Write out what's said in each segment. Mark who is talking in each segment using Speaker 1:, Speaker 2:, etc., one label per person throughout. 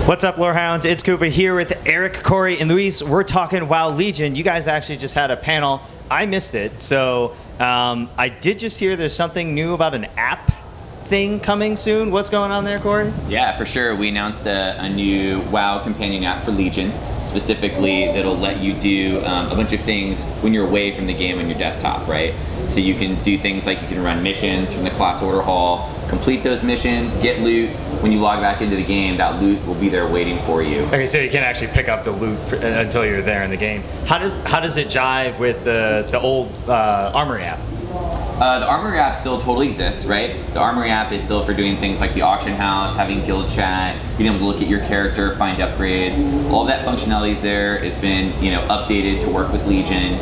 Speaker 1: What's up, Lorehounds? It's Cooper here with Eric, Corey, and Luis. We're talking WoW Legion. You guys actually just had a panel. I missed it, so I did just hear there's something new about an app thing coming soon. What's going on there, Corey?
Speaker 2: Yeah, for sure. We announced a new WoW companion app for Legion. Specifically, that'll let you do a bunch of things when you're away from the game on your desktop, right? So you can do things like you can run missions from the class order hall, complete those missions, get loot. When you log back into the game, that loot will be there waiting for you.
Speaker 1: Okay, so you can't actually pick up the loot until you're there in the game. How does it jive with the old Armory app?
Speaker 2: The Armory app still totally exists, right? The Armory app is still for doing things like the auction house, having guild chat, being able to look at your character, find upgrades. All that functionality is there. It's been updated to work with Legion.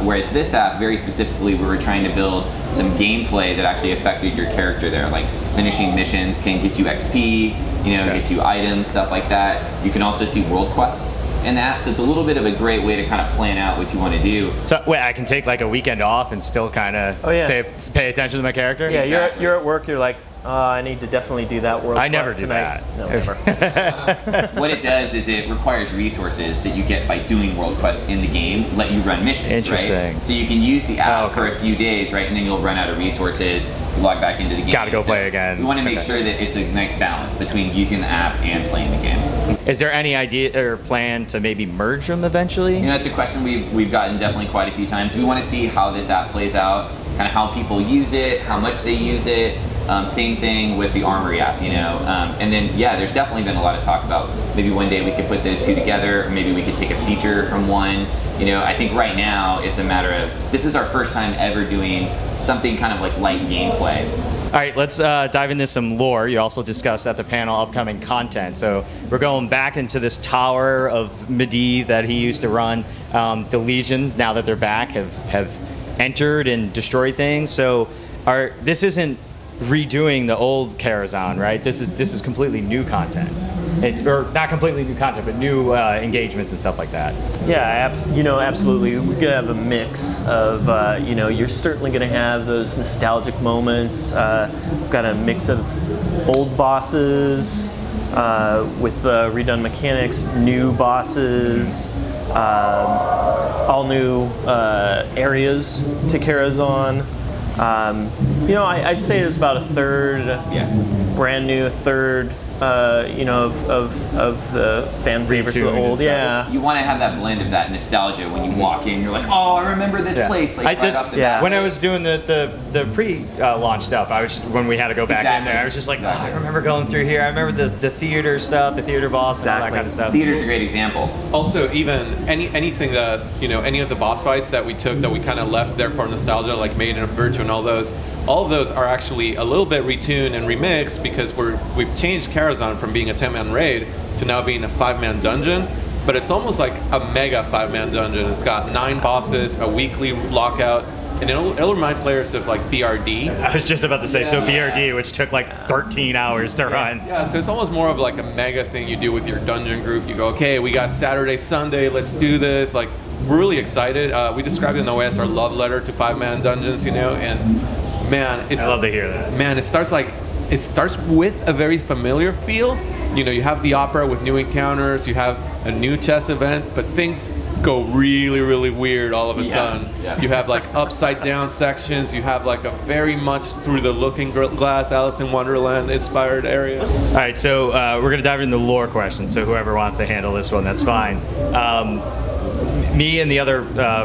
Speaker 2: Whereas this app, very specifically, we were trying to build some gameplay that actually affected your character there. Like finishing missions can get you XP, get you items, stuff like that. You can also see world quests in that, so it's a little bit of a great way to kind of plan out what you want to do.
Speaker 1: So wait, I can take like a weekend off and still kind of pay attention to my character?
Speaker 3: Yeah,
Speaker 2: Exactly.
Speaker 3: you're at work, you're like, I need to definitely do that world
Speaker 1: I never
Speaker 3: quest
Speaker 1: do
Speaker 3: tonight.
Speaker 1: that.
Speaker 3: No, never.
Speaker 2: What it does is it requires resources that you get by doing world quests in the game, let you run missions,
Speaker 1: Interesting.
Speaker 2: right? So you can use the app for a few days, right, and then you'll run out of resources, you log back into the game.
Speaker 1: Gotta go
Speaker 2: So
Speaker 1: play again.
Speaker 2: We want to make sure that it's a nice balance between using the app and playing the game.
Speaker 1: Is there any idea or plan to maybe merge them eventually?
Speaker 2: That's a question we've gotten definitely quite a few times. We want to see how this app plays out, kind of how people use it, how much they use it. Same thing with the Armory app, and then there's definitely been a lot of talk about maybe one day we could put those two together, or maybe we could take a feature from one. I think right now it's a matter of, this is our first time ever doing something kind of like light gameplay.
Speaker 1: All right, let's dive into some lore. You also discussed at the panel upcoming content. So we're going back into this tower of Medivh that he used to run. The Legion, now that they're back, have entered and destroyed things. So this isn't redoing the old Karazhan, right? This is completely new content. Or not completely new content, but new engagements and stuff like that.
Speaker 3: Yeah, absolutely. We're gonna have a mix of, you're certainly gonna have those nostalgic moments. We've got a mix of old bosses with redone mechanics, new bosses, all new areas to Karazhan. I'd say there's about a third brand new, a third of the fan favorites of the old. Yeah.
Speaker 2: You want to have that blend of that nostalgia when you walk in. You're like, oh, I remember this place. Like off the bat.
Speaker 1: When I was doing the pre-launch stuff, when we had to go back in there, I was just like, I remember going through here. I remember the theater stuff, the theater boss, and all that kind of stuff.
Speaker 2: Theater's a great example.
Speaker 4: Also, even anything that any of the boss fights that we took that we kind of left there for nostalgia, like Maiden of Virtue and all of those are actually a little bit retuned and remixed because we've changed Karazhan from being a 10-man raid to now being a 5-man dungeon, but it's almost like a mega 5-man dungeon. It's got 9 bosses, a weekly lockout, and it'll remind players of like BRD.
Speaker 1: I was just about to say, so BRD, which took like 13 hours to run.
Speaker 4: Yeah, so it's almost more of like a mega thing you do with your dungeon group. You go, okay, we got Saturday, Sunday, let's do this. Like, we're really excited. We described it in the OS our love letter to 5-man dungeons, and man, I
Speaker 1: love to hear that.
Speaker 4: Man, it starts with a very familiar feel. You have the opera with new encounters, you have a new chess event, but things go really, really weird all of a sudden. Yeah. You have like upside down sections, you have like a very much through the looking glass Alice in Wonderland inspired area.
Speaker 1: All right, so we're gonna dive into the lore questions, so whoever wants to handle this one, that's fine. Me and the other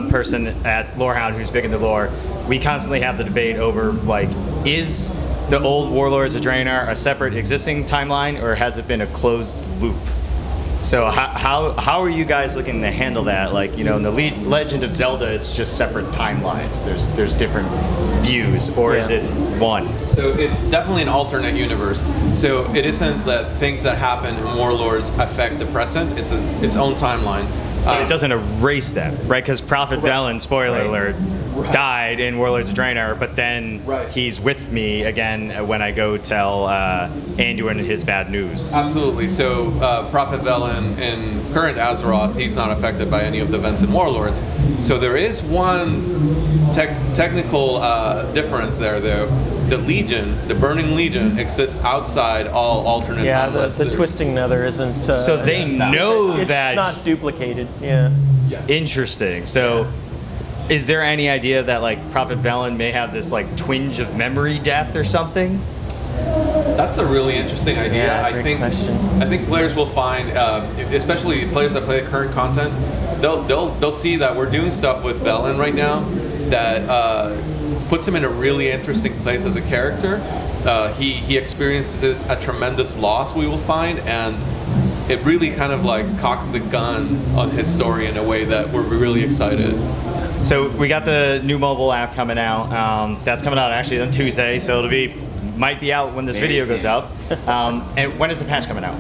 Speaker 1: person at Lorehound who's big into lore, we constantly have the debate over, like, is the old Warlords of Draenor a separate existing timeline, or has it been a closed loop? So how are you guys looking to handle that? Like, in the Legend of Zelda, it's just separate timelines. There's different views, or is it one?
Speaker 4: So it's definitely an alternate universe. So it isn't that things that happen in Warlords affect the present. It's its own timeline.
Speaker 1: But it doesn't erase them, right? Because Prophet Benn, spoiler alert, died in Warlords of Draenor, but then he's with me again when I go tell Anduin his bad news.
Speaker 4: Absolutely. So Prophet Velen in current Azeroth, he's not affected by any of the events in Warlords. So there is one technical difference there, though. the Legion, the Burning Legion, exists outside all alternate
Speaker 3: Yeah,
Speaker 4: timelines.
Speaker 3: the twisting nether isn't.
Speaker 1: So they know
Speaker 3: it's
Speaker 1: that.
Speaker 3: not duplicated. Yeah.
Speaker 4: Yes.
Speaker 1: Interesting. So, is there any idea that like Prophet Benn may have this like twinge of memory death or something?
Speaker 4: That's a really interesting idea.
Speaker 3: Yeah,
Speaker 4: I
Speaker 3: great
Speaker 4: think
Speaker 3: question.
Speaker 4: I think players will find, especially players that play the current content, they'll see that we're doing stuff with Benn right now that puts him in a really interesting place as a character. He experiences a tremendous loss, we will find, and it really kind of like cocks the gun on his story in a way that we're really excited.
Speaker 1: So we got the new mobile app coming out. That's coming out actually on Tuesday, so might be out when this
Speaker 2: Very
Speaker 1: video goes
Speaker 2: soon.
Speaker 1: up. And when is the patch coming out?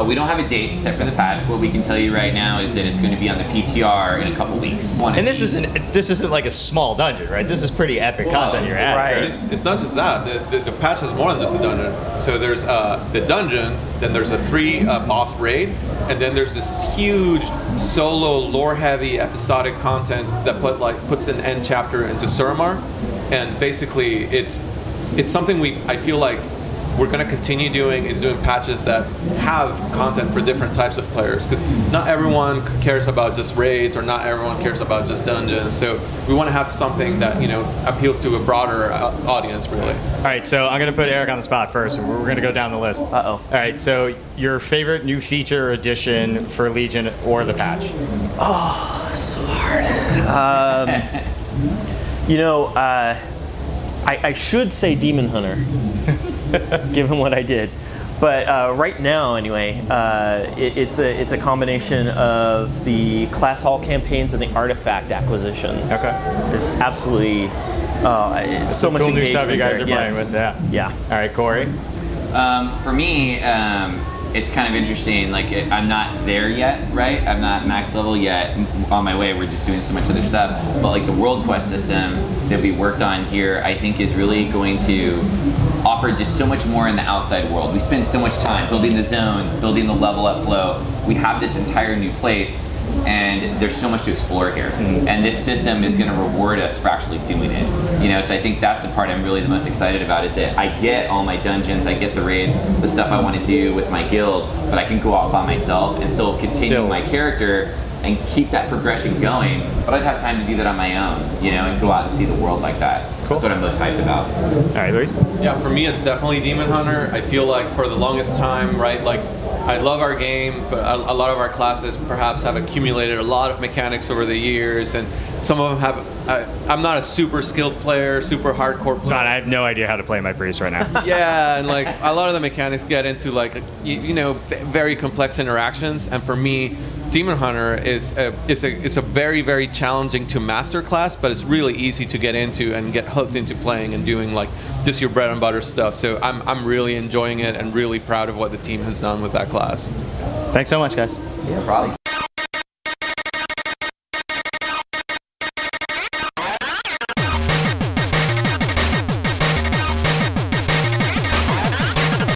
Speaker 2: We don't have a date set for the patch. What we can tell you right now is that it's going to be on the PTR in a couple weeks.
Speaker 1: And this isn't like a small dungeon, right? This is pretty epic content you're at.
Speaker 3: right.
Speaker 4: It's not just that. The patch has more than just a dungeon. So there's the dungeon, then there's a 3 boss raid, and then there's this huge solo lore-heavy episodic content that puts an end chapter into Suramar, and basically it's something I feel like we're going to continue doing is doing patches that have content for different types of players, because not everyone cares about just raids or not everyone cares about just dungeons. So we want to have something that appeals to a broader audience, really.
Speaker 1: All right, so I'm going to put Eric on the spot first, and we're going to go down the list.
Speaker 3: Uh-oh.
Speaker 1: All right, so your favorite new feature or addition for Legion or the patch?
Speaker 3: So hard. I should say Demon Hunter, given what I did. But right now, anyway, it's a combination of the class hall campaigns and the artifact acquisitions.
Speaker 1: Okay.
Speaker 3: There's absolutely it's so much
Speaker 1: cool new stuff you
Speaker 3: engagement
Speaker 1: guys are
Speaker 3: there.
Speaker 1: playing with, yeah.
Speaker 3: Yeah.
Speaker 1: All right, Corey?
Speaker 2: For me, it's kind of interesting. Like, I'm not there yet, right? I'm not max level yet. On my way, we're just doing so much other stuff. But like the world quest system that we worked on here, I think is really going to offer just so much more in the outside world. We spend so much time building the zones, building the level up flow. We have this entire new place, and there's so much to explore here. And this system is going to reward us for actually doing it. So I think that's the part I'm really the most excited about, is that I get all my dungeons, I get the raids, the stuff I want to do with my guild, but I can go out by myself and still continue my character and keep that progression going. But I'd have time to do that on my own, and go out and see the world like that. Cool. That's what I'm most hyped about.
Speaker 1: All right, Luis?
Speaker 4: Yeah, for me, it's definitely Demon Hunter. I feel like for the longest time, right, like I love our game, but a lot of our classes perhaps have accumulated a lot of mechanics over the years, and some of them have. I'm not a super skilled player, super hardcore player.
Speaker 1: John, I have no idea how to play my priest right now.
Speaker 4: Yeah, and like a lot of the mechanics get into like very complex interactions, and for me, Demon Hunter is a very, very challenging to master class, but it's really easy to get into and get hooked into playing and doing like just your bread and butter stuff. So I'm really enjoying it and really proud of what the team has done with that class.
Speaker 1: Thanks so much, guys.
Speaker 2: No problem.